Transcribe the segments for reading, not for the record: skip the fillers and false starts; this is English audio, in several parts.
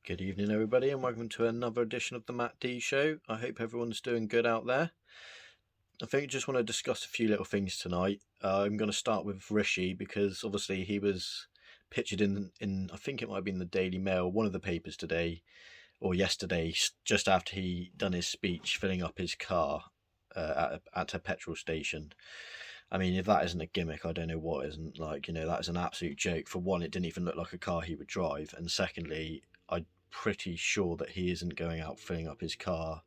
Good evening, everybody, and welcome to another edition of the Matt D Show. I hope everyone's doing good out there. I think I just want to discuss a few little things tonight. I'm going to start with Rishi because obviously he was pictured in I think it might have been the Daily Mail, one of the papers today or yesterday, just after he done his speech, filling up his car at a petrol station. I mean, if that isn't a gimmick, I don't know what isn't. That is an absolute joke. For one, it didn't even look like a car he would drive, and secondly, I'm pretty sure that he isn't going out filling up his car.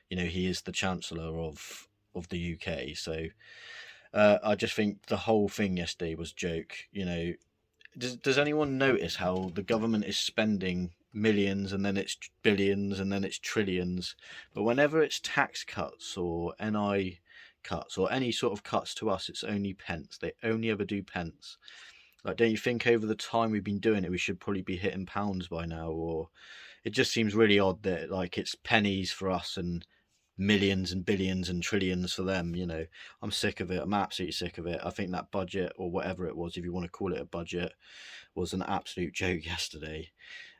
He is the Chancellor of the UK, so I just think the whole thing yesterday was a joke. Does anyone notice how the government is spending millions and then it's billions and then it's trillions, but whenever it's tax cuts or NI cuts or any sort of cuts to us, it's only pence. They only ever do pence. Like, don't you think over the time we've been doing it, we should probably be hitting pounds by now? Or it just seems really odd that it's pennies for us and millions and billions and trillions for them. I'm sick of it. I'm absolutely sick of it. I think that budget, or whatever it was, if you want to call it a budget, was an absolute joke yesterday.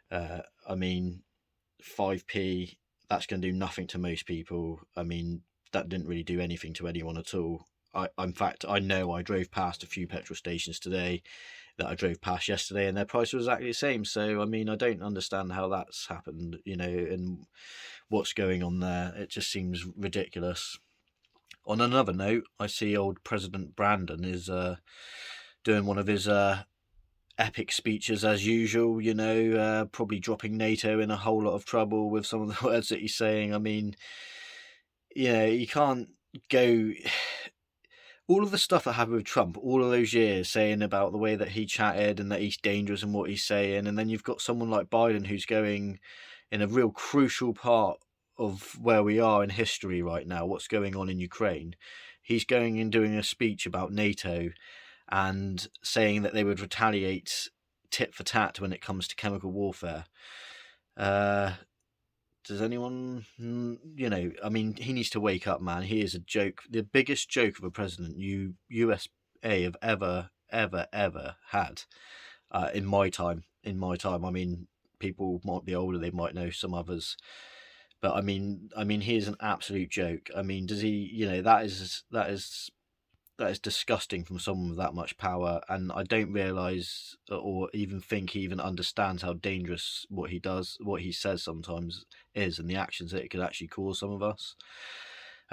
I mean, 5p, that's going to do nothing to most people. I mean, that didn't really do anything to anyone at all. In fact, I know I drove past a few petrol stations today that I drove past yesterday, and their price was exactly the same. So, I mean, I don't understand how that's happened, and what's going on there. It just seems ridiculous. On another note, I see old President Brandon is doing one of his epic speeches as usual, probably dropping Nato in a whole lot of trouble with some of the words that he's saying. I mean, you can't go... All of the stuff that happened with Trump, all of those years saying about the way that he chatted and that he's dangerous and what he's saying, and then you've got someone like Biden who's going in a real crucial part of where we are in history right now, what's going on in Ukraine. He's going and doing a speech about NATO and saying that they would retaliate tit for tat when it comes to chemical warfare. Does anyone, I mean, he needs to wake up, man. He is a joke, the biggest joke of a president USA have ever had in my time. I mean, people might be older, they might know some others, but I mean, he is an absolute joke. I mean, does he? That is disgusting from someone with that much power, and I don't realise or even think he even understands how dangerous what he does, what he says sometimes is, and the actions that it could actually cause some of us.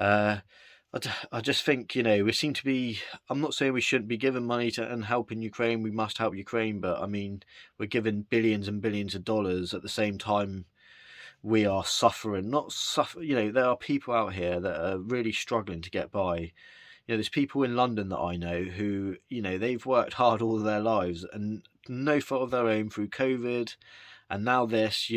I just think, we seem to be... I'm not saying we shouldn't be giving money to and helping Ukraine. We must help Ukraine, but I mean, we're giving billions and billions of dollars at the same time we are suffering. There are people out here that are really struggling to get by. There's people in London that I know who, they've worked hard all their lives and no fault of their own through COVID. And now this,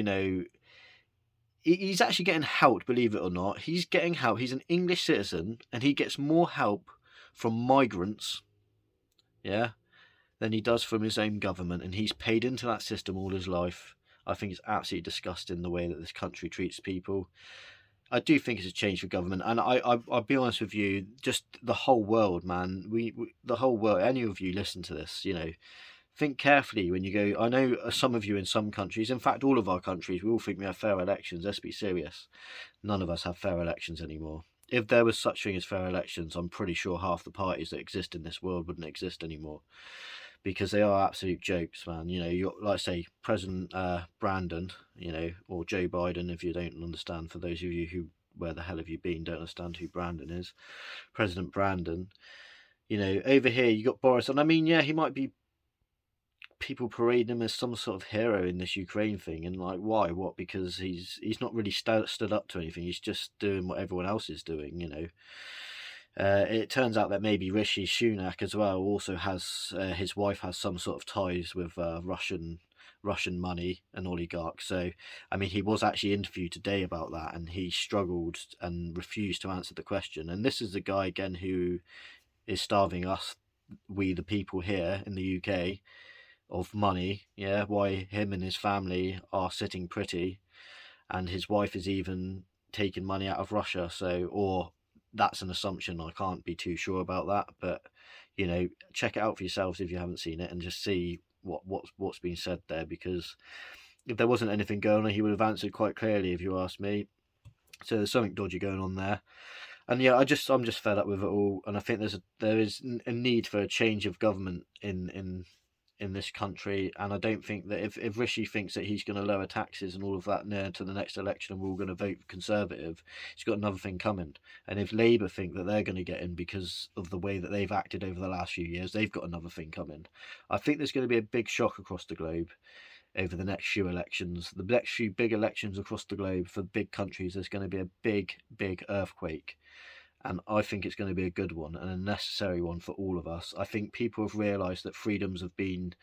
he's actually getting help, believe it or not. He's getting help. He's an English citizen and he gets more help from migrants, than he does from his own government. And he's paid into that system all his life. I think it's absolutely disgusting the way that this country treats people. I do think it's a change for government, and I'll be honest with you, just the whole world, man. The whole world. Any of you listen to this, think carefully when you go. I know some of you in some countries, in fact, all of our countries, we all think we have fair elections. Let's be serious. None of us have fair elections anymore. If there was such thing as fair elections, I'm pretty sure half the parties that exist in this world wouldn't exist anymore, because they are absolute jokes, man. You like say President Brandon, or Joe Biden, if you don't understand. For those of you who, where the hell have you been, don't understand who Brandon is, President Brandon. Over here you got Boris, and I mean, yeah, he might be, people parading him as some sort of hero in this Ukraine thing, and like, why? What? Because he's not really stood up to anything. He's just doing what everyone else is doing. It turns out that maybe Rishi Sunak as well also has, his wife has some sort of ties with Russian money and oligarchs. So, I mean, he was actually interviewed today about that, and he struggled and refused to answer the question. And this is the guy again who is starving us, we the people here in the UK, of money. Why him and his family are sitting pretty, and his wife is even taking money out of Russia. So, or that's an assumption. I can't be too sure about that, but check it out for yourselves if you haven't seen it, and just see what's been said there, because if there wasn't anything going on, he would have answered quite clearly, if you ask me. So there's something dodgy going on there. And yeah, I'm just fed up with it all, and I think there is a need for a change of government in this country. And I don't think that if Rishi thinks that he's going to lower taxes and all of that near to the next election and we're all going to vote Conservative, he's got another thing coming. And if Labour think that they're going to get in because of the way that they've acted over the last few years, they've got another thing coming. I think there's going to be a big shock across the globe over the next few elections. The next few big elections across the globe for big countries, there's going to be a big earthquake. And I think it's going to be a good one and a necessary one for all of us. I think people have realised that freedoms have been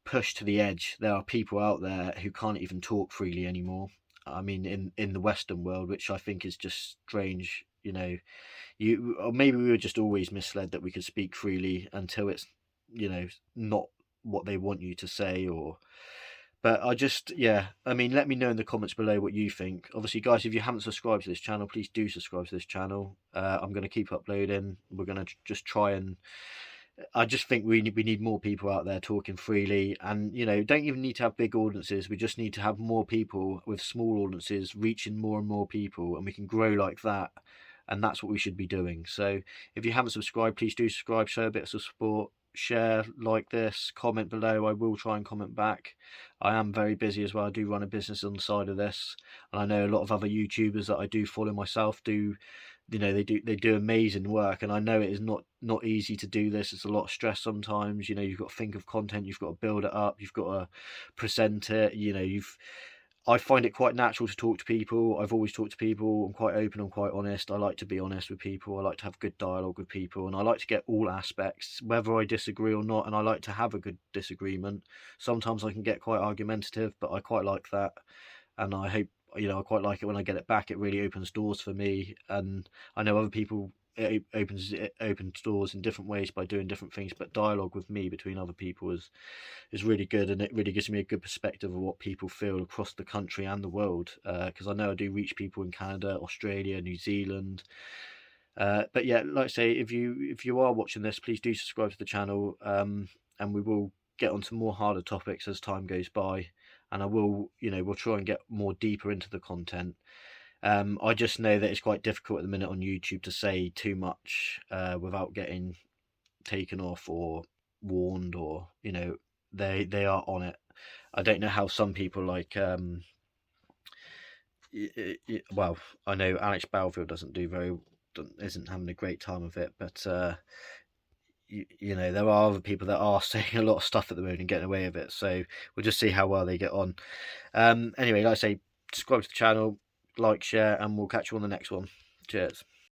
pushed to the edge. There are people out there who can't even talk freely anymore. I mean, in the Western world, which I think is just strange. Or maybe we were just always misled that we could speak freely until it's, not what they want you to say. But I mean, let me know in the comments below what you think. Obviously, guys, if you haven't subscribed to this channel, please do subscribe to this channel. I'm going to keep uploading. We're going to just try and... I just think we need more people out there talking freely, and don't even need to have big audiences. We just need to have more people with small audiences reaching more and more people, and we can grow like that. And that's what we should be doing. So if you haven't subscribed, please do subscribe, show a bit of support, share, like this, comment below. I will try and comment back. I am very busy as well. I do run a business on the side of this, and I know a lot of other YouTubers that I do follow myself do. They do amazing work, and I know it is not easy to do this. It's a lot of stress sometimes. You've got to think of content, you've got to build it up, you've got to present it. I find it quite natural to talk to people. I've always talked to people. I'm quite open, I'm quite honest. I like to be honest with people. I like to have good dialogue with people, and I like to get all aspects, whether I disagree or not, and I like to have a good disagreement. Sometimes I can get quite argumentative, but I quite like that, and I hope, I quite like it when I get it back. It really opens doors for me, and I know other people, it opens doors in different ways by doing different things, but dialogue with me between other people is really good, and it really gives me a good perspective of what people feel across the country and the world, because I know I do reach people in Canada, Australia, New Zealand. But yeah, like I say, if you are watching this, please do subscribe to the channel, and we will get onto more harder topics as time goes by, and we'll try and get more deeper into the content. I just know that it's quite difficult at the minute on YouTube to say too much without getting taken off or warned, or they are on it. I don't know how some people like well, I know Alex Balfield isn't having a great time of it, but there are other people that are saying a lot of stuff at the moment and getting away with it, so we'll just see how well they get on. Anyway, like I say, subscribe to the channel, like, share, and we'll catch you on the next one. Cheers.